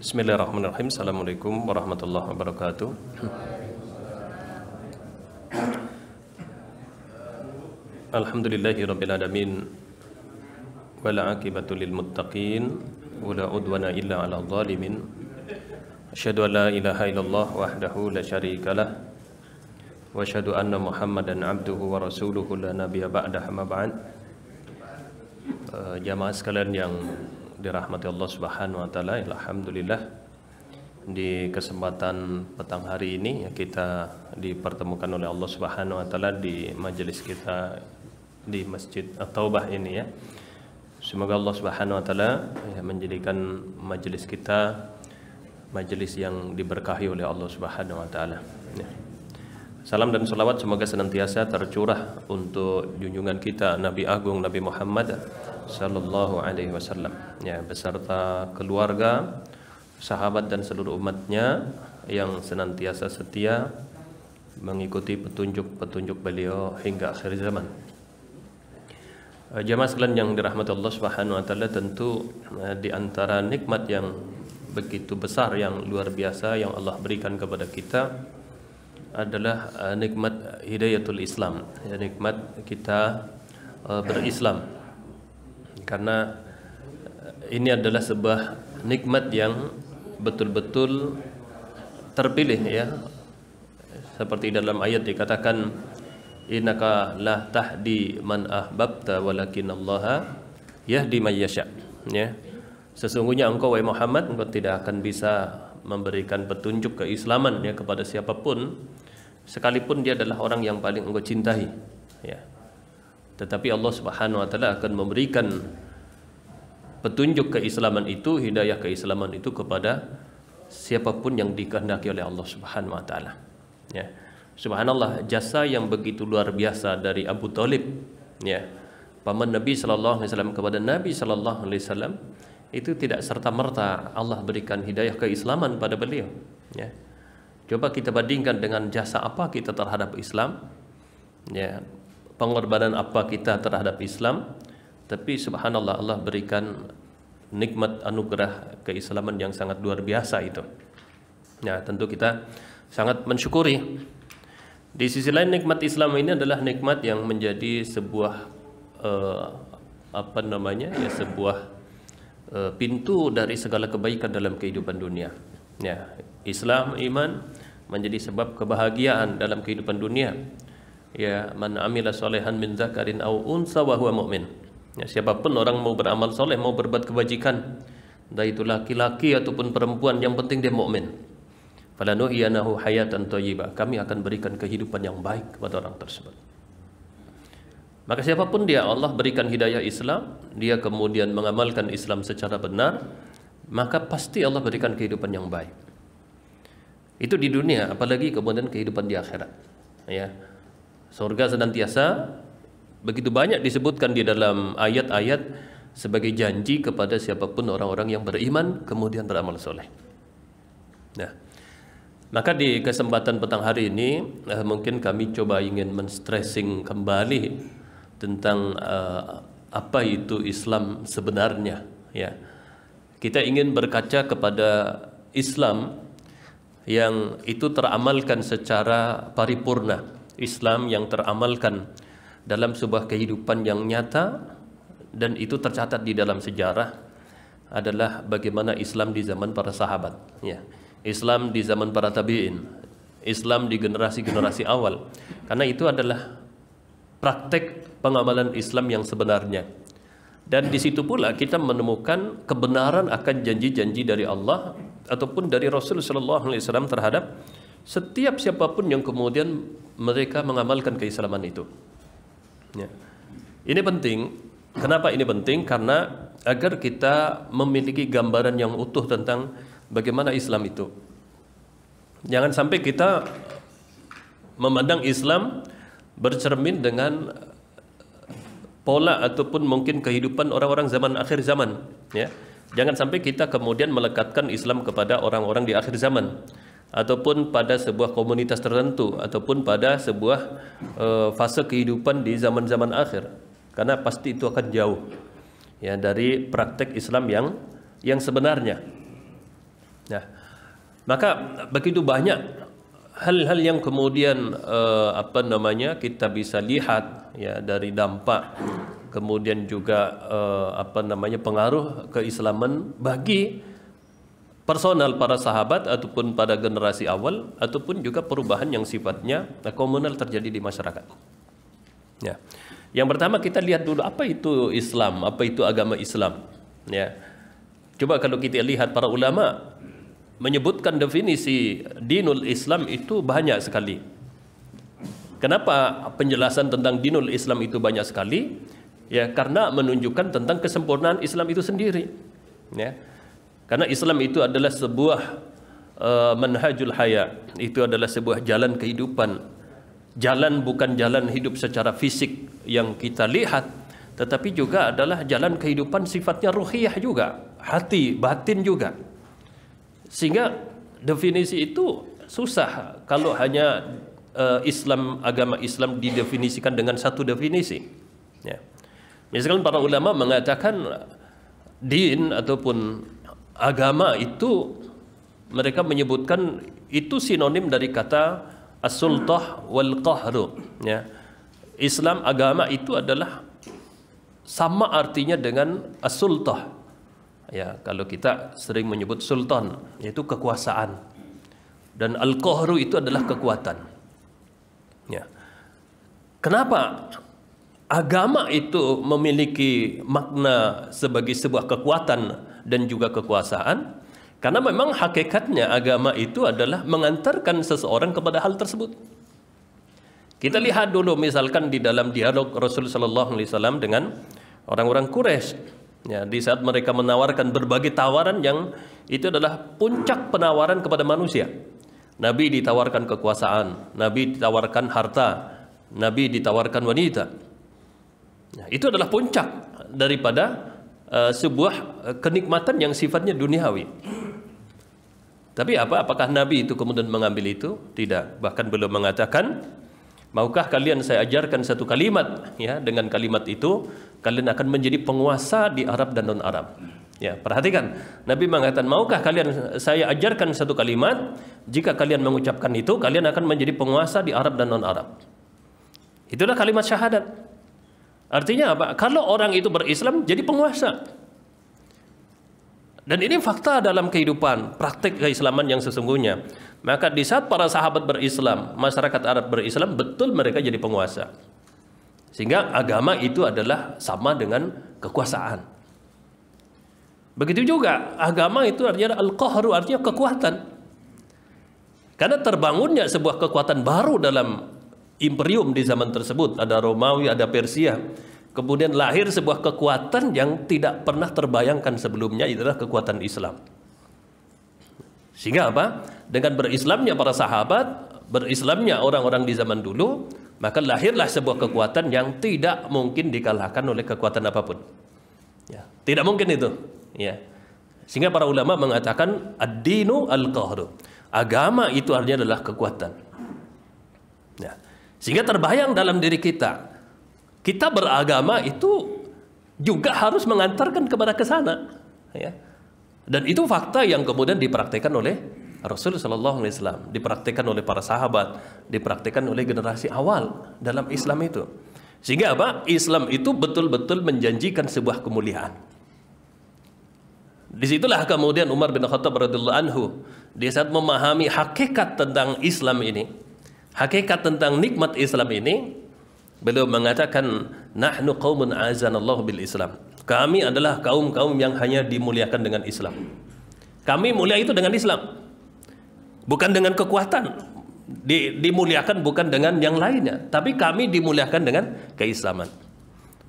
Bismillahirrahmanirrahim. Assalamualaikum warahmatullahi wabarakatuh. Alhamdulillahirabbil alamin. Wal 'aqibatu lil muttaqin wala udwana illa 'alal zalimin. Asyhadu an la ilaha illallah wahdahu la syarikalah wa asyhadu anna Muhammadan 'abduhu wa rasuluhu la nabiyya ba'dahu ma ba'd. Jamaah sekalian yang dirahmati Allah Subhanahu wa taala, alhamdulillah di kesempatan petang hari ini kita dipertemukan oleh Allah Subhanahu wa taala di majelis kita di Masjid At-Taubah ini ya. Semoga Allah Subhanahu wa taala menjadikan majelis kita majelis yang diberkahi oleh Allah Subhanahu wa taala. Ya. Salam dan salawat semoga senantiasa tercurah untuk junjungan kita Nabi Agung Nabi Muhammad sallallahu alaihi wasallam ya, beserta keluarga, sahabat dan seluruh umatnya yang senantiasa setia mengikuti petunjuk-petunjuk beliau hingga akhir zaman. Jamaah sekalian yang dirahmati Allah Subhanahu wa taala, tentu di antara nikmat yang begitu besar yang luar biasa yang Allah berikan kepada kita adalah nikmat hidayatul Islam, ya, nikmat kita berislam. Karena ini adalah sebuah nikmat yang betul-betul terpilih ya. Seperti dalam ayat dikatakan innaka la tahdi man ahbabta walakinallaha yahdi may yasha. Ya. Sesungguhnya engkau wahai Muhammad, engkau tidak akan bisa memberikan petunjuk keislaman ya kepada siapapun sekalipun dia adalah orang yang paling engkau cintai ya. Tetapi Allah Subhanahu wa taala akan memberikan petunjuk keislaman itu, hidayah keislaman itu kepada siapapun yang dikehendaki oleh Allah Subhanahu wa taala. Ya. Subhanallah, jasa yang begitu luar biasa dari Abu Thalib ya. Paman Nabi sallallahu alaihi wasallam kepada Nabi sallallahu alaihi wasallam itu tidak serta-merta Allah berikan hidayah keislaman pada beliau ya. Coba kita bandingkan dengan jasa apa kita terhadap Islam ya. Pengorbanan apa kita terhadap Islam, tapi subhanallah Allah berikan nikmat anugerah keislaman yang sangat luar biasa itu. Ya, tentu kita sangat mensyukuri. Di sisi lain nikmat Islam ini adalah nikmat yang menjadi sebuah sebuah pintu dari segala kebaikan dalam kehidupan dunia. Ya, Islam, iman menjadi sebab kebahagiaan dalam kehidupan dunia. Ya, man amila solehan min zakarin aw unsa wa huwa mu'min. Ya, siapapun orang mau beramal soleh, mau berbuat kebajikan, entah itu laki-laki ataupun perempuan, yang penting dia mukmin. Falanuhyanahu hayatan thayyibah. Kami akan berikan kehidupan yang baik kepada orang tersebut. Maka siapapun dia, Allah berikan hidayah Islam, dia kemudian mengamalkan Islam secara benar, maka pasti Allah berikan kehidupan yang baik. Itu di dunia, apalagi kemudian kehidupan di akhirat. Ya. Surga senantiasa begitu banyak disebutkan di dalam ayat-ayat sebagai janji kepada siapapun orang-orang yang beriman kemudian beramal soleh. Nah, maka di kesempatan petang hari ini mungkin kami coba ingin men-stressing kembali tentang apa itu Islam sebenarnya. Ya, kita ingin berkaca kepada Islam yang itu teramalkan secara paripurna. Islam yang teramalkan dalam sebuah kehidupan yang nyata dan itu tercatat di dalam sejarah adalah bagaimana Islam di zaman para sahabat ya. Islam di zaman para tabi'in, Islam di generasi-generasi awal. Karena itu adalah praktek pengamalan Islam yang sebenarnya. Dan di situ pula kita menemukan kebenaran akan janji-janji dari Allah ataupun dari Rasul sallallahu alaihi wasallam terhadap setiap siapapun yang kemudian mereka mengamalkan keislaman itu. Ya. Ini penting. Kenapa ini penting? Karena agar kita memiliki gambaran yang utuh tentang bagaimana Islam itu. Jangan sampai kita memandang Islam bercermin dengan pola ataupun mungkin kehidupan orang-orang zaman akhir zaman. Ya. Jangan sampai kita kemudian melekatkan Islam kepada orang-orang di akhir zaman, ataupun pada sebuah komunitas tertentu, ataupun pada sebuah fase kehidupan di zaman-zaman akhir, karena pasti itu akan jauh ya dari praktek Islam yang sebenarnya. Nah, maka begitu banyak hal-hal yang kemudian kita bisa lihat ya dari dampak, kemudian juga pengaruh keislaman bagi personal para sahabat ataupun pada generasi awal, ataupun juga perubahan yang sifatnya komunal terjadi di masyarakat. Ya. Yang pertama kita lihat dulu apa itu Islam, apa itu agama Islam. Ya. Coba kalau kita lihat para ulama menyebutkan definisi dinul Islam itu banyak sekali. Kenapa penjelasan tentang dinul Islam itu banyak sekali? Ya, karena menunjukkan tentang kesempurnaan Islam itu sendiri. Ya. Karena Islam itu adalah sebuah manhajul haya, itu adalah sebuah jalan kehidupan. Jalan bukan jalan hidup secara fisik yang kita lihat, tetapi juga adalah jalan kehidupan sifatnya ruhiyah juga, hati, batin juga. Sehingga definisi itu susah kalau hanya agama Islam didefinisikan dengan satu definisi. Ya. Misalkan para ulama mengatakan din ataupun agama itu, mereka menyebutkan itu sinonim dari kata as-sultah wal qahru. Ya. Islam agama itu adalah sama artinya dengan as-sultah. Ya, kalau kita sering menyebut sultan, yaitu kekuasaan, dan al-qahru itu adalah kekuatan. Ya. Kenapa agama itu memiliki makna sebagai sebuah kekuatan dan juga kekuasaan? Karena memang hakikatnya agama itu adalah mengantarkan seseorang kepada hal tersebut. Kita lihat dulu misalkan di dalam dialog Rasul sallallahu alaihi wasallam dengan orang-orang Quraisy. Ya, di saat mereka menawarkan berbagai tawaran yang itu adalah puncak penawaran kepada manusia. Nabi ditawarkan kekuasaan, Nabi ditawarkan harta, Nabi ditawarkan wanita. Nah, itu adalah puncak daripada sebuah kenikmatan yang sifatnya duniawi. Tapi apakah Nabi itu kemudian mengambil itu? Tidak. Bahkan belum mengatakan, maukah kalian saya ajarkan satu kalimat, ya, dengan kalimat itu kalian akan menjadi penguasa di Arab dan non-Arab. Ya, perhatikan, Nabi mengatakan, maukah kalian saya ajarkan satu kalimat, jika kalian mengucapkan itu kalian akan menjadi penguasa di Arab dan non-Arab. Itulah kalimat syahadat. Artinya apa? Kalau orang itu berislam jadi penguasa. Dan ini fakta dalam kehidupan, praktik keislaman yang sesungguhnya. Maka di saat para sahabat berislam, masyarakat Arab berislam, betul mereka jadi penguasa. Sehingga agama itu adalah sama dengan kekuasaan. Begitu juga agama itu artinya al-qahru, artinya kekuatan. Karena terbangunnya sebuah kekuatan baru dalam imperium di zaman tersebut. Ada Romawi, ada Persia. Kemudian lahir sebuah kekuatan yang tidak pernah terbayangkan sebelumnya, itulah kekuatan Islam. Sehingga apa? Dengan berislamnya para sahabat, berislamnya orang-orang di zaman dulu, maka lahirlah sebuah kekuatan yang tidak mungkin dikalahkan oleh kekuatan apapun. Ya, tidak mungkin itu. Ya. Sehingga para ulama mengatakan ad-dinu al-qahru. Agama itu artinya adalah kekuatan. Ya. Sehingga terbayang dalam diri kita, kita beragama itu juga harus mengantarkan kepada kesana, ya. Dan itu fakta yang kemudian dipraktikkan oleh Rasul sallallahu alaihi wasallam, dipraktikkan oleh para sahabat, dipraktikkan oleh generasi awal dalam Islam itu. Sehingga apa? Islam itu betul-betul menjanjikan sebuah kemuliaan. Disitulah kemudian Umar bin Khattab radhiyallahu anhu, di saat memahami hakikat tentang Islam ini, hakikat tentang nikmat Islam ini, beliau mengatakan, nahnu qaumun azanallahu bil Islam. Kami adalah kaum-kaum yang hanya dimuliakan dengan Islam. Kami mulia itu dengan Islam, bukan dengan kekuatan. Dimuliakan bukan dengan yang lainnya, tapi kami dimuliakan dengan keislaman.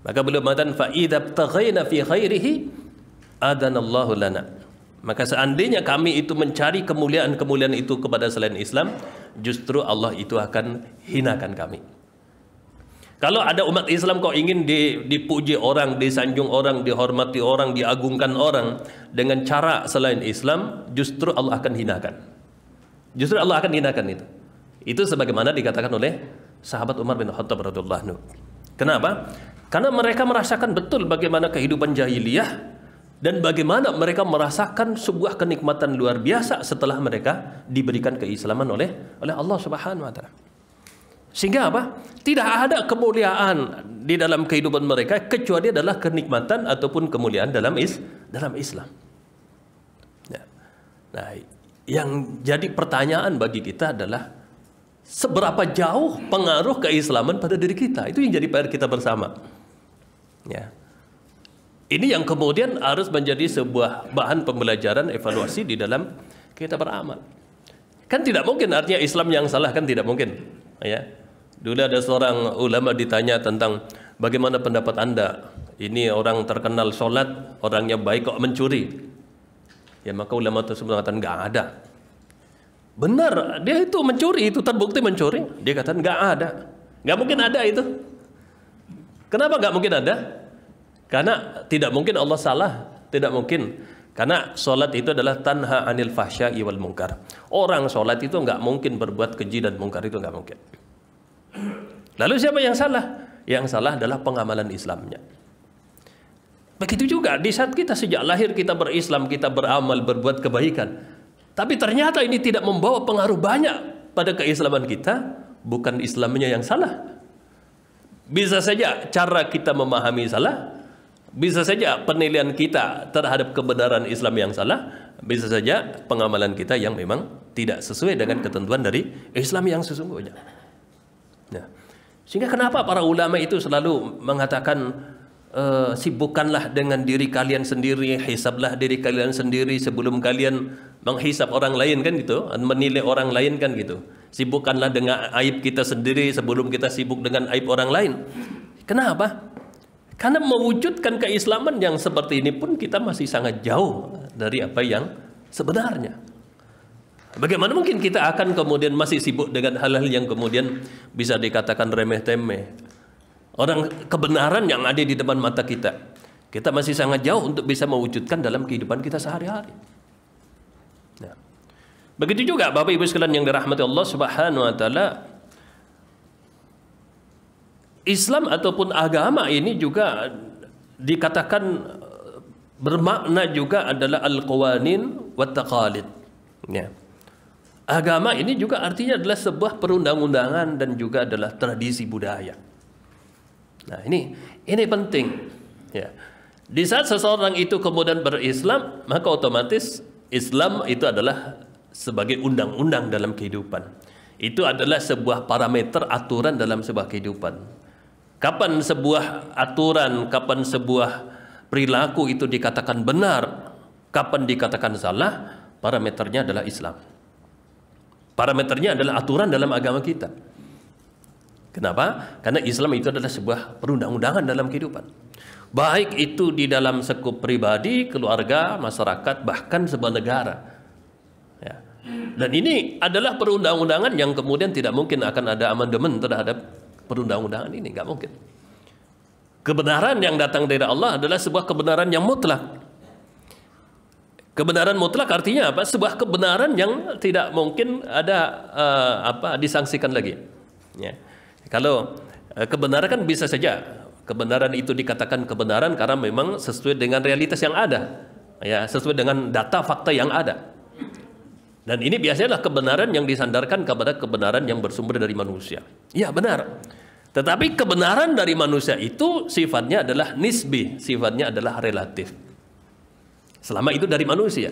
Maka beliau mengatakan, fa idza btaghaina fi khairihi adanallahu lana. Maka seandainya kami itu mencari kemuliaan-kemuliaan itu kepada selain Islam, justru Allah itu akan hinakan kami. Kalau ada umat Islam kok ingin dipuji orang, disanjung orang, dihormati orang, diagungkan orang dengan cara selain Islam, justru Allah akan hinakan. Justru Allah akan hinakan itu. Itu sebagaimana dikatakan oleh sahabat Umar bin Khattab radhiyallahu anhu. Kenapa? Karena mereka merasakan betul bagaimana kehidupan jahiliyah dan bagaimana mereka merasakan sebuah kenikmatan luar biasa setelah mereka diberikan keislaman oleh Allah Subhanahu wa taala. Sehingga apa? Tidak ada kemuliaan di dalam kehidupan mereka kecuali adalah kenikmatan ataupun kemuliaan dalam Islam. Ya. Nah, yang jadi pertanyaan bagi kita adalah seberapa jauh pengaruh keislaman pada diri kita? Itu yang jadi PR kita bersama. Ya. Ini yang kemudian harus menjadi sebuah bahan pembelajaran evaluasi di dalam kita beramal. Kan tidak mungkin artinya Islam yang salah, kan tidak mungkin. Ya. Dulu ada seorang ulama ditanya tentang bagaimana pendapat Anda, ini orang terkenal sholat, orangnya baik kok mencuri. Ya, maka ulama tersebut mengatakan nggak ada. Benar, dia itu mencuri, itu terbukti mencuri. Dia katakan nggak ada, nggak mungkin ada itu. Kenapa nggak mungkin ada? Karena tidak mungkin Allah salah, tidak mungkin. Karena sholat itu adalah tanha anil fahsya'i wal munkar. Orang sholat itu nggak mungkin berbuat keji dan mungkar, itu nggak mungkin. Lalu siapa yang salah? Yang salah adalah pengamalan Islamnya. Begitu juga di saat kita sejak lahir kita berislam, kita beramal, berbuat kebaikan, tapi ternyata ini tidak membawa pengaruh banyak pada keislaman kita, bukan Islamnya yang salah. Bisa saja cara kita memahami salah, bisa saja penilaian kita terhadap kebenaran Islam yang salah, bisa saja pengamalan kita yang memang tidak sesuai dengan ketentuan dari Islam yang sesungguhnya. Nah, sehingga kenapa para ulama itu selalu mengatakan sibukkanlah dengan diri kalian sendiri, hisablah diri kalian sendiri sebelum kalian menghisab orang lain, kan gitu, menilai orang lain, kan gitu. Sibukkanlah dengan aib kita sendiri sebelum kita sibuk dengan aib orang lain. Kenapa? Karena mewujudkan keislaman yang seperti ini pun kita masih sangat jauh dari apa yang sebenarnya. Bagaimana mungkin kita akan kemudian masih sibuk dengan hal-hal yang kemudian bisa dikatakan remeh-temeh? Orang kebenaran yang ada di depan mata kita, kita masih sangat jauh untuk bisa mewujudkan dalam kehidupan kita sehari-hari. Nah, begitu juga Bapak Ibu sekalian yang dirahmati Allah Subhanahu wa taala, Islam ataupun agama ini juga dikatakan bermakna juga adalah al-qawanin wa taqalid. Ya. Agama ini juga artinya adalah sebuah perundang-undangan dan juga adalah tradisi budaya. Nah, ini penting. Ya. Di saat seseorang itu kemudian berislam, maka otomatis Islam itu adalah sebagai undang-undang dalam kehidupan. Itu adalah sebuah parameter aturan dalam sebuah kehidupan. Kapan sebuah aturan, kapan sebuah perilaku itu dikatakan benar, kapan dikatakan salah, parameternya adalah Islam. Parameternya adalah aturan dalam agama kita. Kenapa? Karena Islam itu adalah sebuah perundang-undangan dalam kehidupan. Baik itu di dalam skup pribadi, keluarga, masyarakat, bahkan sebuah negara. Ya. Dan ini adalah perundang-undangan yang kemudian tidak mungkin akan ada amandemen terhadap perundang-undangan ini. Nggak mungkin. Kebenaran yang datang dari Allah adalah sebuah kebenaran yang mutlak. Kebenaran mutlak artinya apa? Sebuah kebenaran yang tidak mungkin ada disangsikan lagi. Ya. Kalau kebenaran kan bisa saja kebenaran itu dikatakan kebenaran karena memang sesuai dengan realitas yang ada, ya, sesuai dengan data fakta yang ada. Dan ini biasanya adalah kebenaran yang disandarkan kepada kebenaran yang bersumber dari manusia. Ya, benar. Tetapi kebenaran dari manusia itu sifatnya adalah nisbi, sifatnya adalah relatif. Selama itu dari manusia.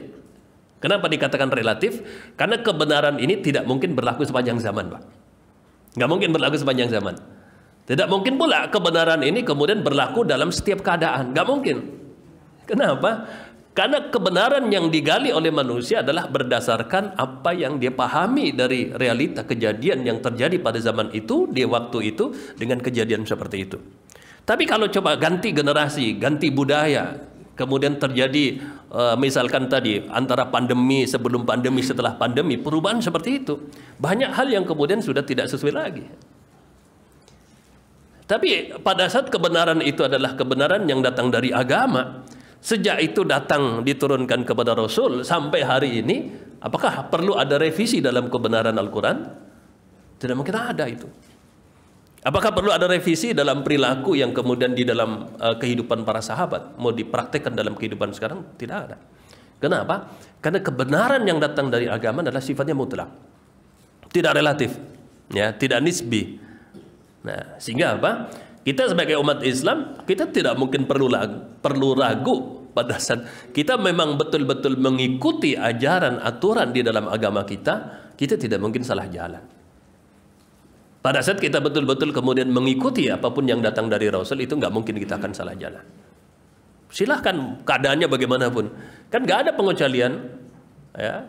Kenapa dikatakan relatif? Karena kebenaran ini tidak mungkin berlaku sepanjang zaman, Pak. Nggak mungkin berlaku sepanjang zaman. Tidak mungkin pula kebenaran ini kemudian berlaku dalam setiap keadaan. Nggak mungkin. Kenapa? Karena kebenaran yang digali oleh manusia adalah berdasarkan apa yang dia pahami dari realita kejadian yang terjadi pada zaman itu, di waktu itu, dengan kejadian seperti itu. Tapi kalau coba ganti generasi, ganti budaya, kemudian terjadi misalkan tadi antara pandemi, sebelum pandemi, setelah pandemi, perubahan seperti itu, banyak hal yang kemudian sudah tidak sesuai lagi. Tapi pada saat kebenaran itu adalah kebenaran yang datang dari agama, sejak itu datang diturunkan kepada Rasul sampai hari ini, apakah perlu ada revisi dalam kebenaran Al-Quran? Tidak mungkin ada itu. Apakah perlu ada revisi dalam perilaku yang kemudian di dalam kehidupan para sahabat mau dipraktekkan dalam kehidupan sekarang? Tidak ada. Kenapa? Karena kebenaran yang datang dari agama adalah sifatnya mutlak, tidak relatif, ya, tidak nisbi. Nah, sehingga apa? Kita sebagai umat Islam, kita tidak mungkin perlu ragu pada saat kita memang betul-betul mengikuti ajaran aturan di dalam agama kita tidak mungkin salah jalan. Pada saat kita betul-betul kemudian mengikuti apapun yang datang dari Rasul, itu nggak mungkin kita akan salah jalan. Silahkan keadaannya bagaimanapun, kan nggak ada pengecualian, ya.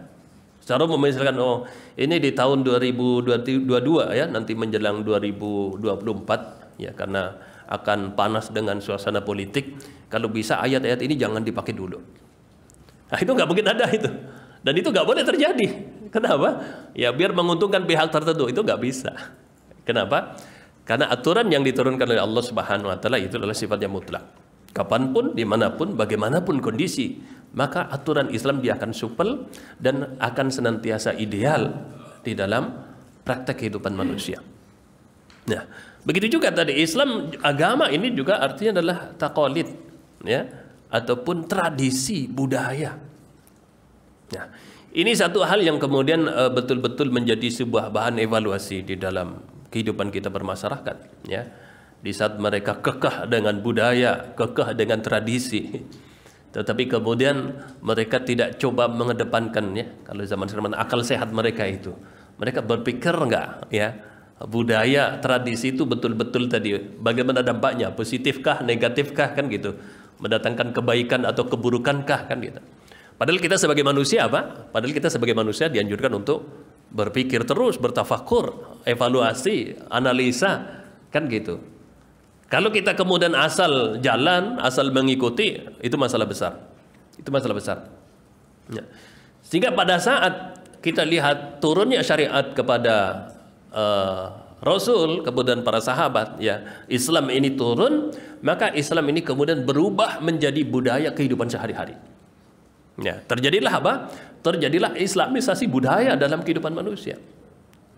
Secara misalkan, oh ini di tahun 2022 ya, nanti menjelang 2024 ya, karena akan panas dengan suasana politik, kalau bisa ayat-ayat ini jangan dipakai dulu. Nah, itu nggak mungkin ada itu, dan itu nggak boleh terjadi. Kenapa? Ya biar menguntungkan pihak tertentu, itu nggak bisa. Kenapa? Karena aturan yang diturunkan oleh Allah Subhanahu wa Ta'ala itu adalah sifatnya mutlak. Kapanpun, dimanapun, bagaimanapun kondisi, maka aturan Islam dia akan supel dan akan senantiasa ideal di dalam praktek kehidupan manusia. Nah, begitu juga tadi Islam, agama ini juga artinya adalah taqalid, ya, ataupun tradisi budaya. Nah, ini satu hal yang kemudian betul-betul menjadi sebuah bahan evaluasi di dalam kehidupan kita bermasyarakat, ya. Di saat mereka kekeh dengan budaya, kekeh dengan tradisi, tetapi kemudian mereka tidak coba mengedepankan, ya, kalau zaman sekarang akal sehat mereka itu, mereka berpikir enggak, ya, budaya tradisi itu betul-betul tadi bagaimana dampaknya, positifkah, negatifkah, kan gitu, mendatangkan kebaikan atau keburukankah, kan gitu. Padahal kita sebagai manusia apa? Padahal kita sebagai manusia dianjurkan untuk berpikir terus, bertafakur, evaluasi, analisa, kan gitu. Kalau kita kemudian asal jalan, asal mengikuti, itu masalah besar. Itu masalah besar. Ya. Sehingga pada saat kita lihat turunnya syariat kepada Rasul, kemudian para sahabat, ya, Islam ini turun, maka Islam ini kemudian berubah menjadi budaya kehidupan sehari-hari. Ya, terjadilah apa? Terjadilah islamisasi budaya dalam kehidupan manusia.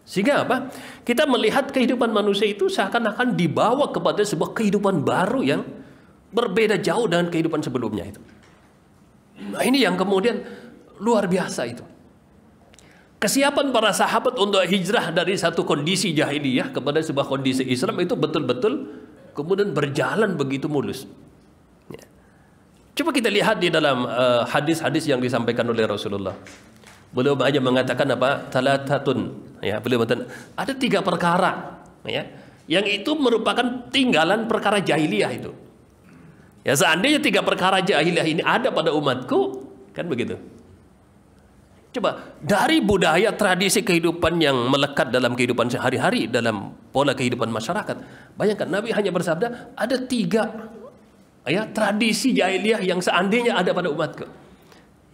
Sehingga apa? Kita melihat kehidupan manusia itu seakan-akan dibawa kepada sebuah kehidupan baru yang berbeda jauh dengan kehidupan sebelumnya itu. Nah, ini yang kemudian luar biasa itu. Kesiapan para sahabat untuk hijrah dari satu kondisi jahiliyah kepada sebuah kondisi Islam itu betul-betul kemudian berjalan begitu mulus. Ya. Coba kita lihat di dalam hadis-hadis yang disampaikan oleh Rasulullah. Beliau banyak mengatakan apa? Talatatun. Ya, beliau mengatakan ada 3 perkara, ya, yang itu merupakan tinggalan perkara jahiliyah itu. Ya, seandainya 3 perkara jahiliyah ini ada pada umatku, kan begitu. Coba dari budaya tradisi kehidupan yang melekat dalam kehidupan sehari-hari, dalam pola kehidupan masyarakat. Bayangkan Nabi hanya bersabda ada 3, ya, tradisi jahiliyah yang seandainya ada pada umatku,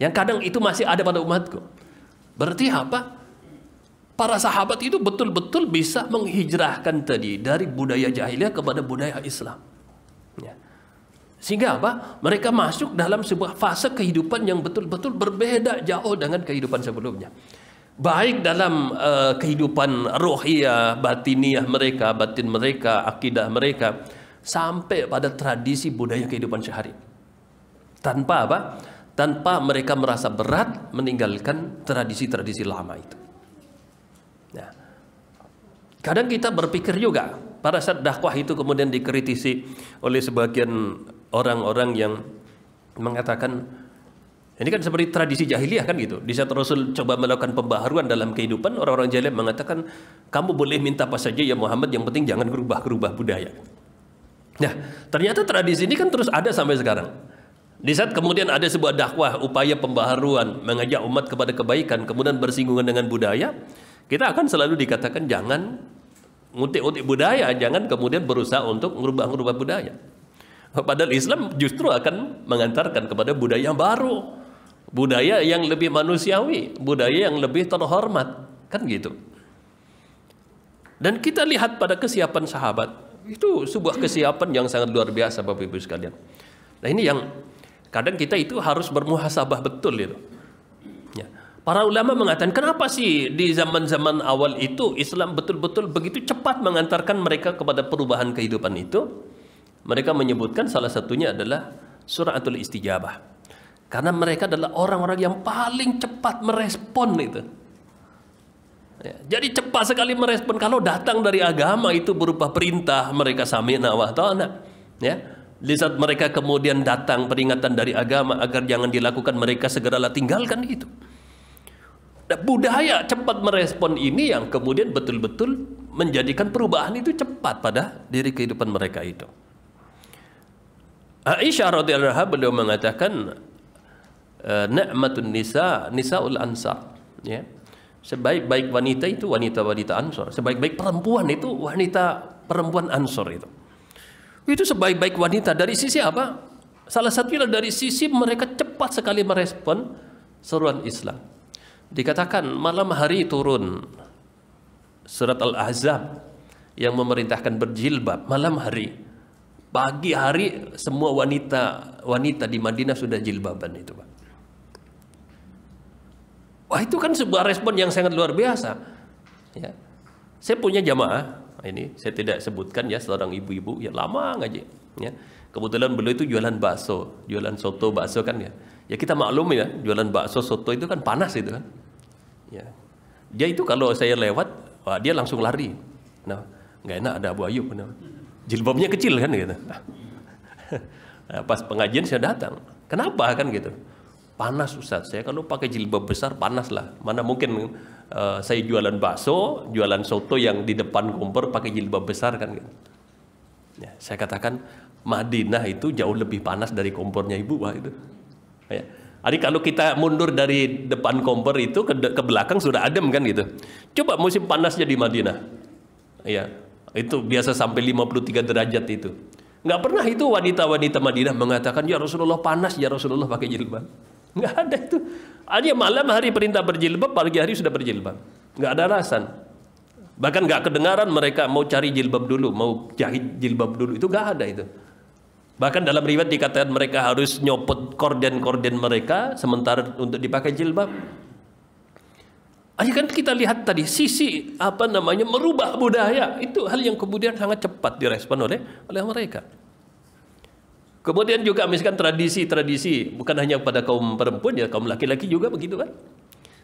yang kadang itu masih ada pada umatku. Berarti apa? Para sahabat itu betul-betul bisa menghijrahkan tadi dari budaya jahiliyah kepada budaya Islam. Ya. Sehingga apa? Mereka masuk dalam sebuah fase kehidupan yang betul-betul berbeda jauh dengan kehidupan sebelumnya. Baik dalam kehidupan rohiyah, batiniyah mereka, batin mereka, akidah mereka, sampai pada tradisi budaya kehidupan sehari. Tanpa apa? Tanpa mereka merasa berat meninggalkan tradisi-tradisi lama itu. Nah, kadang kita berpikir juga pada saat dakwah itu kemudian dikritisi oleh sebagian orang-orang yang mengatakan ini kan seperti tradisi jahiliyah, kan gitu. Di saat Rasul coba melakukan pembaharuan dalam kehidupan, orang-orang jahiliyah mengatakan kamu boleh minta apa saja ya Muhammad, yang penting jangan berubah-ubah budaya. Nah, ternyata tradisi ini kan terus ada sampai sekarang. Di saat kemudian ada sebuah dakwah, upaya pembaharuan, mengajak umat kepada kebaikan, kemudian bersinggungan dengan budaya, kita akan selalu dikatakan jangan ngutik-ngutik budaya, jangan kemudian berusaha untuk merubah-rubah budaya. Padahal Islam justru akan mengantarkan kepada budaya yang baru, budaya yang lebih manusiawi, budaya yang lebih terhormat, kan gitu. Dan kita lihat pada kesiapan sahabat, itu sebuah kesiapan yang sangat luar biasa Bapak Ibu sekalian. Nah, ini yang kadang kita itu harus bermuhasabah betul itu. Ya. Para ulama mengatakan, kenapa sih di zaman-zaman awal itu Islam betul-betul begitu cepat mengantarkan mereka kepada perubahan kehidupan itu? Mereka menyebutkan salah satunya adalah suratul istijabah. Karena mereka adalah orang-orang yang paling cepat merespon itu. Ya, jadi cepat sekali merespon. Kalau datang dari agama itu berupa perintah, mereka sami'na wa ata'na. Ya, di saat mereka kemudian datang peringatan dari agama agar jangan dilakukan, mereka segeralah tinggalkan itu. Nah, budaya cepat merespon ini yang kemudian betul-betul menjadikan perubahan itu cepat pada diri kehidupan mereka itu. Aisyah radhiyallahu anha beliau mengatakan, ni'matun nisa nisaul ansar, ya. Sebaik-baik wanita itu wanita-wanita Ansor, sebaik-baik perempuan itu wanita perempuan Ansor itu. Itu sebaik-baik wanita dari sisi apa? Salah satunya dari sisi mereka cepat sekali merespon seruan Islam. Dikatakan malam hari turun surat Al-Ahzab yang memerintahkan berjilbab malam hari. Pagi hari semua wanita di Madinah sudah jilbaban itu, Pak. Wah, itu kan sebuah respon yang sangat luar biasa. Ya. Saya punya jamaah, ini saya tidak sebutkan ya, seorang ibu-ibu ya lama ngaji. Ya. Kebetulan beliau itu jualan bakso, jualan soto bakso kan ya. Ya kita maklum ya, jualan bakso soto itu kan panas itu kan. Ya. Dia itu kalau saya lewat, wah, dia langsung lari. Nah, nggak enak ada Abu Ayub. Nah. Jilbabnya kecil kan gitu. Nah, pas pengajian saya datang. Kenapa kan gitu? Panas Ustaz. Saya kalau pakai jilbab besar panas lah. Mana mungkin saya jualan bakso, jualan soto yang di depan kompor pakai jilbab besar kan gitu. Ya, saya katakan Madinah itu jauh lebih panas dari kompornya ibu, wah itu. Ya. Jadi kalau kita mundur dari depan kompor itu ke belakang sudah adem kan gitu. Coba musim panasnya di Madinah. Ya, itu biasa sampai 53 derajat itu. Nggak pernah itu wanita-wanita Madinah mengatakan, ya Rasulullah panas, ya Rasulullah pakai jilbab. Nggak ada itu. Hanya malam hari perintah berjilbab, pagi hari sudah berjilbab. Nggak ada alasan. Bahkan nggak kedengaran mereka mau cari jilbab dulu, mau jahit jilbab dulu. Itu nggak ada itu. Bahkan dalam riwayat dikatakan mereka harus nyopot korden-korden mereka sementara untuk dipakai jilbab. Ayo kan kita lihat tadi sisi merubah budaya itu hal yang kemudian sangat cepat direspon oleh mereka. Kemudian juga misalkan tradisi-tradisi bukan hanya pada kaum perempuan ya, kaum laki-laki juga begitu kan.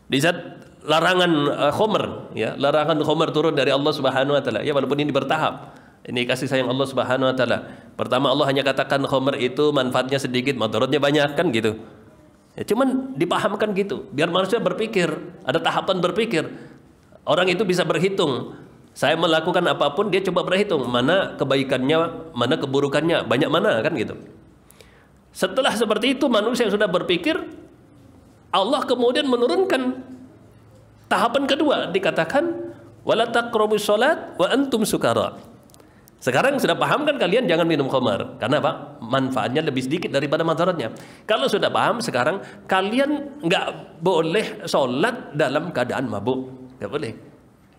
Di saat larangan khamr ya, larangan khamr turun dari Allah Subhanahu wa taala ya, walaupun ini bertahap. Ini kasih sayang Allah Subhanahu wa taala. Pertama Allah hanya katakan khamr itu manfaatnya sedikit, madaratnya banyak kan gitu. Ya, cuman dipahamkan gitu, biar manusia berpikir, ada tahapan berpikir. Orang itu bisa berhitung. Saya melakukan apapun, dia coba berhitung mana kebaikannya, mana keburukannya, banyak mana kan gitu. Setelah seperti itu manusia sudah berpikir, Allah kemudian menurunkan tahapan kedua, dikatakan wala taqrabus shalat wa antum sukara. Sekarang sudah paham kan kalian jangan minum khamar. Karena apa? Manfaatnya lebih sedikit daripada madaratnya. Kalau sudah paham sekarang kalian nggak boleh sholat dalam keadaan mabuk. Nggak boleh.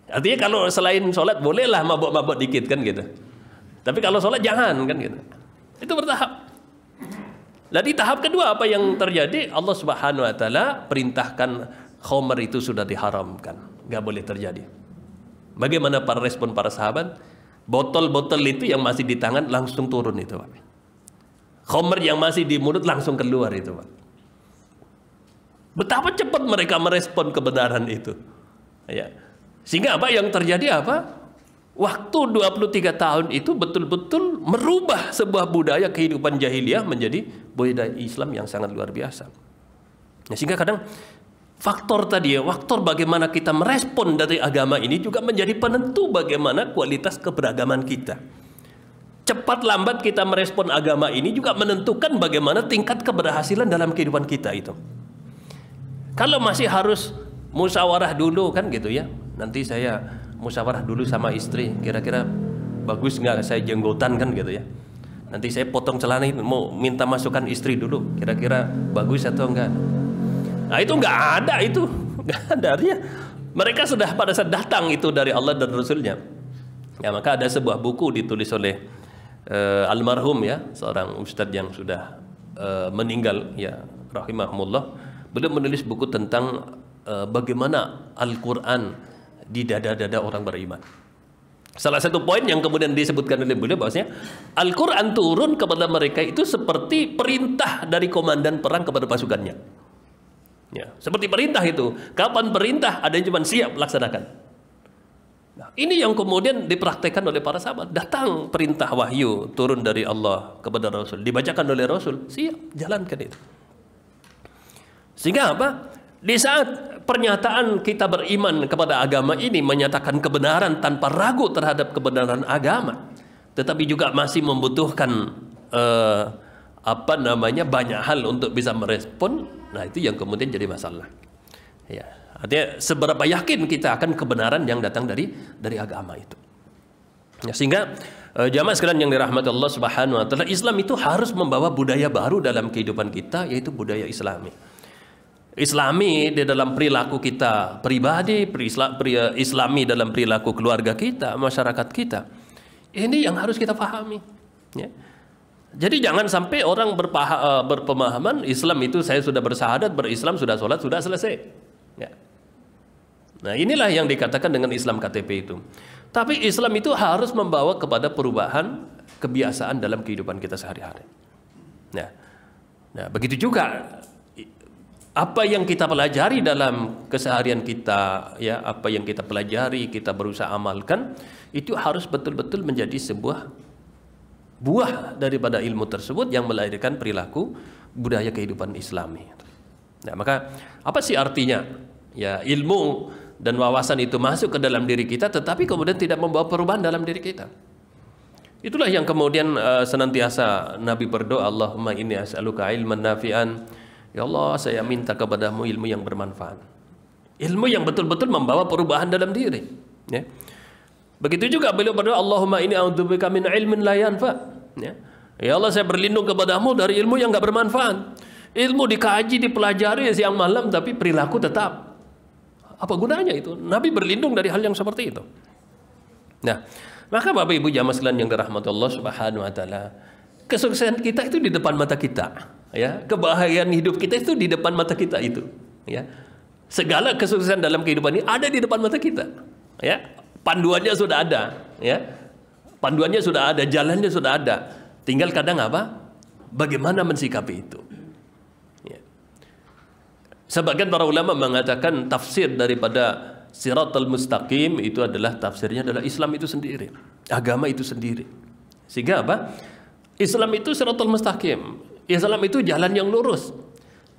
Artinya kalau selain sholat bolehlah mabuk-mabuk dikit kan gitu. Tapi kalau sholat jangan kan gitu. Itu bertahap. Nah di tahap kedua apa yang terjadi? Allah Subhanahu wa taala perintahkan khamar itu sudah diharamkan. Nggak boleh terjadi. Bagaimana respon para sahabat? Botol-botol itu yang masih di tangan langsung turun itu, Pak. Khamr yang masih di mulut langsung keluar itu, Pak. Betapa cepat mereka merespon kebenaran itu. Ya. Sehingga apa yang terjadi apa? Waktu 23 tahun itu betul-betul merubah sebuah budaya kehidupan jahiliyah menjadi budaya Islam yang sangat luar biasa. Nah, sehingga kadang faktor tadi ya, faktor bagaimana kita merespon dari agama ini juga menjadi penentu bagaimana kualitas keberagaman kita. Cepat lambat kita merespon agama ini juga menentukan bagaimana tingkat keberhasilan dalam kehidupan kita itu. Kalau masih harus musyawarah dulu kan gitu ya, nanti saya musyawarah dulu sama istri, kira-kira bagus nggak saya jenggotan kan gitu ya. Nanti saya potong celana itu, mau minta masukan istri dulu, kira-kira bagus atau enggak. Nah itu nggak ada itu, nggak ada. Artinya mereka sudah pada saat datang itu dari Allah dan Rasulnya. Ya maka ada sebuah buku ditulis oleh almarhum ya, seorang ustadz yang sudah meninggal ya rahimahumullah. Beliau menulis buku tentang bagaimana Al-Quran di dada-dada orang beriman. Salah satu poin yang kemudian disebutkan oleh beliau bahwasanya Al-Quran turun kepada mereka itu seperti perintah dari komandan perang kepada pasukannya. Ya, seperti perintah itu. Kapan perintah, ada yang cuma siap laksanakan. Nah, ini yang kemudian dipraktekkan oleh para sahabat. Datang perintah wahyu turun dari Allah kepada Rasul, dibacakan oleh Rasul, siap jalankan itu. Sehingga apa? Di saat pernyataan kita beriman kepada agama ini menyatakan kebenaran tanpa ragu terhadap kebenaran agama, tetapi juga masih membutuhkan banyak hal untuk bisa merespon. Nah, itu yang kemudian jadi masalah. Ya, artinya seberapa yakin kita akan kebenaran yang datang dari agama itu. Ya, sehingga jamaah sekalian yang dirahmati Allah Subhanahu wa taala, Islam itu harus membawa budaya baru dalam kehidupan kita, yaitu budaya Islami. Islami di dalam perilaku kita pribadi, Islami dalam perilaku keluarga kita, masyarakat kita. Ini yang harus kita pahami. Ya. Jadi jangan sampai orang berpemahaman Islam itu saya sudah bersyahadat, berislam, sudah sholat, sudah selesai. Ya. Nah, inilah yang dikatakan dengan Islam KTP itu. Tapi Islam itu harus membawa kepada perubahan kebiasaan dalam kehidupan kita sehari-hari. Nah, begitu juga apa yang kita pelajari dalam keseharian kita, ya, apa yang kita pelajari, kita berusaha amalkan, itu harus betul-betul menjadi sebuah buah daripada ilmu tersebut yang melahirkan perilaku budaya kehidupan Islami. Nah, maka apa sih artinya? Ya, ilmu dan wawasan itu masuk ke dalam diri kita, tetapi kemudian tidak membawa perubahan dalam diri kita. Itulah yang kemudian senantiasa Nabi berdoa, Allahumma inni as'aluka ilman nafi'an. Ya Allah, saya minta kepadamu ilmu yang bermanfaat. Ilmu yang betul-betul membawa perubahan dalam diri. Ya. Begitu juga beliau berdoa, Allahumma inni a'udzubika min ilmin la yanfa. Ya. Ya Allah, saya berlindung kepadamu dari ilmu yang enggak bermanfaat. Ilmu dikaji, dipelajari siang malam, tapi perilaku tetap. Apa gunanya itu? Nabi berlindung dari hal yang seperti itu. Nah, maka Bapak Ibu jamaah sekalian yang dirahmati Allah Subhanahu wa taala, kesuksesan kita itu di depan mata kita. Ya, kebahagiaan hidup kita itu di depan mata kita itu. Ya, segala kesuksesan dalam kehidupan ini ada di depan mata kita. Ya, panduannya sudah ada. Ya, panduannya sudah ada, jalannya sudah ada. Tinggal kadang apa? Bagaimana mensikapi itu. Ya. Sebagian para ulama mengatakan tafsir daripada Siratal Mustaqim itu adalah tafsirnya adalah Islam itu sendiri, agama itu sendiri. Sehingga apa? Islam itu Siratal Mustaqim. Islam itu jalan yang lurus.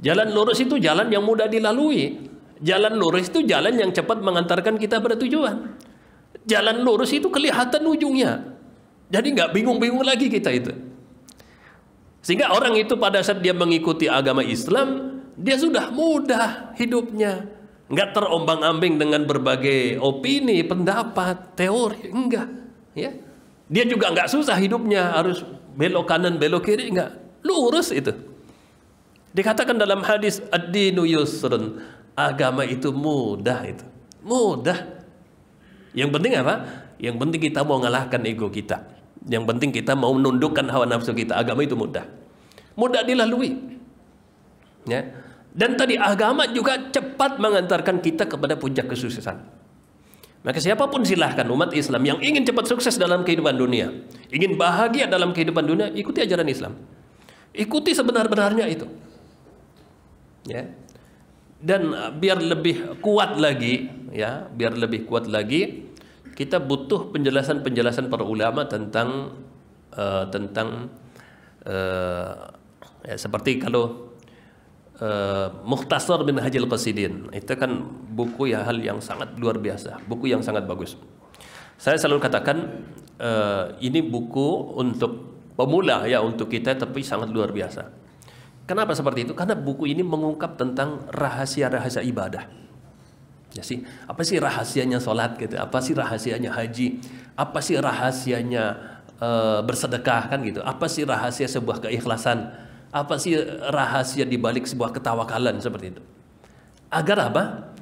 Jalan lurus itu jalan yang mudah dilalui. Jalan lurus itu jalan yang cepat mengantarkan kita pada tujuan. Jalan lurus itu kelihatan ujungnya. Jadi nggak bingung-bingung lagi kita itu. Sehingga orang itu pada saat dia mengikuti agama Islam, dia sudah mudah hidupnya. Nggak terombang-ambing dengan berbagai opini, pendapat, teori. Enggak. Ya. Dia juga nggak susah hidupnya, harus belok kanan, belok kiri, enggak. Lurus itu. Dikatakan dalam hadis ad-dinu yusrun, agama itu mudah itu. Mudah. Yang penting apa? Yang penting kita mau mengalahkan ego kita. Yang penting kita mau menundukkan hawa nafsu kita. Agama itu mudah. Mudah dilalui. Ya. Dan tadi agama juga cepat mengantarkan kita kepada puncak kesuksesan. Maka siapapun silahkan umat Islam yang ingin cepat sukses dalam kehidupan dunia, ingin bahagia dalam kehidupan dunia, ikuti ajaran Islam. Ikuti sebenar-benarnya itu. Ya. Dan biar lebih kuat lagi, ya, biar lebih kuat lagi, kita butuh penjelasan-penjelasan para ulama tentang ya, seperti kalau Mukhtasar bin Hajil Qasidin, itu kan buku ya, hal yang sangat luar biasa, buku yang sangat bagus. Saya selalu katakan ini buku untuk pemula ya, untuk kita, tapi sangat luar biasa. Kenapa seperti itu? Karena buku ini mengungkap tentang rahasia-rahasia ibadah. Ya sih, apa sih rahasianya sholat gitu? Apa sih rahasianya haji? Apa sih rahasianya bersedekah kan gitu? Apa sih rahasia sebuah keikhlasan? Apa sih rahasia di balik sebuah ketawakalan seperti itu? Agar apa?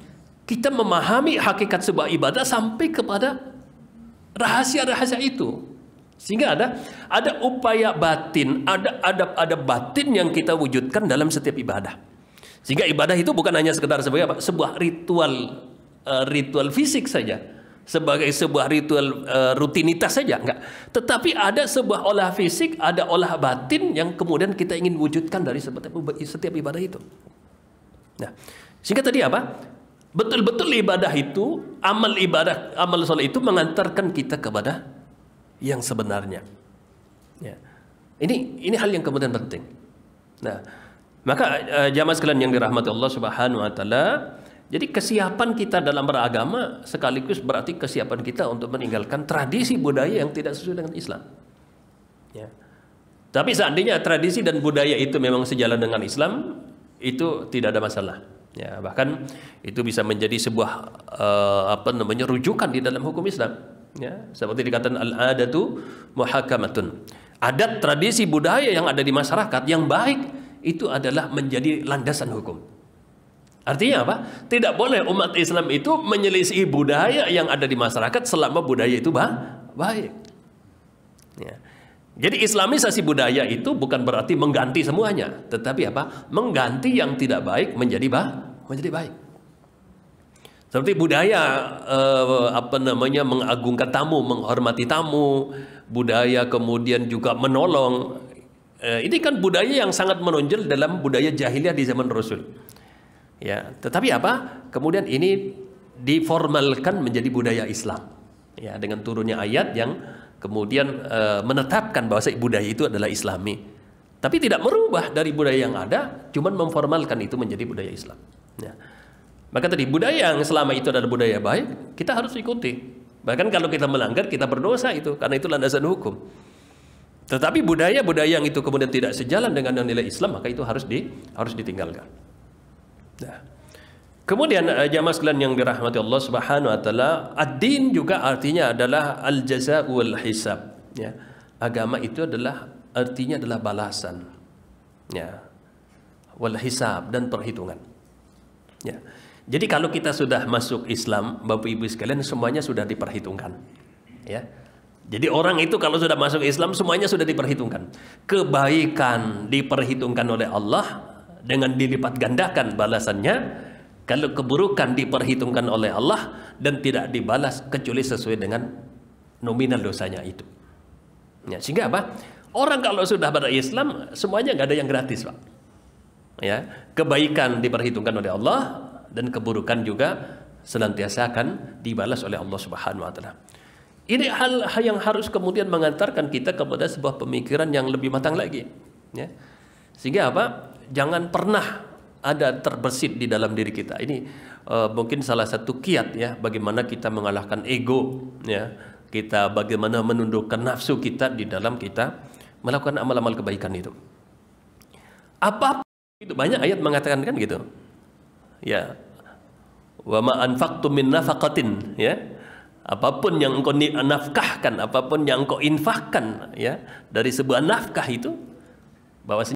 Kita memahami hakikat sebuah ibadah sampai kepada rahasia-rahasia itu. Sehingga ada upaya batin, ada adab-adab batin yang kita wujudkan dalam setiap ibadah. Sehingga ibadah itu bukan hanya sekedar sebagai apa? Sebuah ritual fisik saja, sebagai sebuah ritual rutinitas saja, enggak. Tetapi ada sebuah olah fisik, ada olah batin yang kemudian kita ingin wujudkan dari setiap ibadah itu. Nah, sehingga tadi apa? Betul-betul ibadah itu, amal soleh itu mengantarkan kita kepada yang sebenarnya. Ya. Ini hal yang kemudian penting. Nah, maka jamaah sekalian yang dirahmati Allah Subhanahu wa taala, jadi kesiapan kita dalam beragama sekaligus berarti kesiapan kita untuk meninggalkan tradisi budaya yang tidak sesuai dengan Islam. Ya. Tapi seandainya tradisi dan budaya itu memang sejalan dengan Islam, itu tidak ada masalah. Ya, bahkan itu bisa menjadi sebuah rujukan di dalam hukum Islam. Ya, seperti dikatakan al-adatu muhakamatun. Adat, tradisi, budaya yang ada di masyarakat yang baik itu adalah menjadi landasan hukum. Artinya apa? Tidak boleh umat Islam itu menyelisihi budaya yang ada di masyarakat selama budaya itu baik. Ya. Jadi islamisasi budaya itu bukan berarti mengganti semuanya, tetapi apa? Mengganti yang tidak baik menjadi baik. Seperti budaya mengagungkan tamu, menghormati tamu, budaya kemudian juga menolong. Ini kan budaya yang sangat menonjol dalam budaya jahiliyah di zaman Rasul. Ya, tetapi apa? Kemudian ini diformalkan menjadi budaya Islam. Ya, dengan turunnya ayat yang kemudian menetapkan bahwa budaya itu adalah Islami. Tapi tidak merubah dari budaya yang ada, cuman memformalkan itu menjadi budaya Islam. Ya. Maka tadi budaya yang selama itu adalah budaya baik, kita harus ikuti. Bahkan kalau kita melanggar, kita berdosa itu, karena itu landasan hukum. Tetapi budaya-budaya yang itu kemudian tidak sejalan dengan nilai Islam, maka itu harus ditinggalkan. Nah, kemudian jamaah sekalian yang dirahmati Allah Subhanahu wa taala, ad-din juga artinya adalah al-jazaa wal hisab. Ya. Agama itu artinya adalah balasan. Ya. Wal hisab dan perhitungan. Ya. Jadi kalau kita sudah masuk Islam, Bapak Ibu sekalian, semuanya sudah diperhitungkan. Ya. Jadi orang itu kalau sudah masuk Islam semuanya sudah diperhitungkan. Kebaikan diperhitungkan oleh Allah dengan dilipat gandakan balasannya. Kalau keburukan diperhitungkan oleh Allah dan tidak dibalas kecuali sesuai dengan nominal dosanya itu. Ya, sehingga apa? Orang kalau sudah berislam semuanya nggak ada yang gratis, Pak. Ya, kebaikan diperhitungkan oleh Allah dan keburukan juga senantiasa akan dibalas oleh Allah Subhanahu wa taala. Ini hal yang harus kemudian mengantarkan kita kepada sebuah pemikiran yang lebih matang lagi. Ya. Sehingga apa? Jangan pernah ada terbersit di dalam diri kita. Ini mungkin salah satu kiat ya, bagaimana kita mengalahkan ego. Ya. Kita bagaimana menundukkan nafsu kita di dalam kita melakukan amal-amal kebaikan itu. Apa itu banyak ayat mengatakan kan gitu. Ya. Wa ma anfaqtum min nafaqatin, ya. Apapun yang engkau nafkahkan, apapun yang engkau infakkan ya dari sebuah nafkah itu, bahwa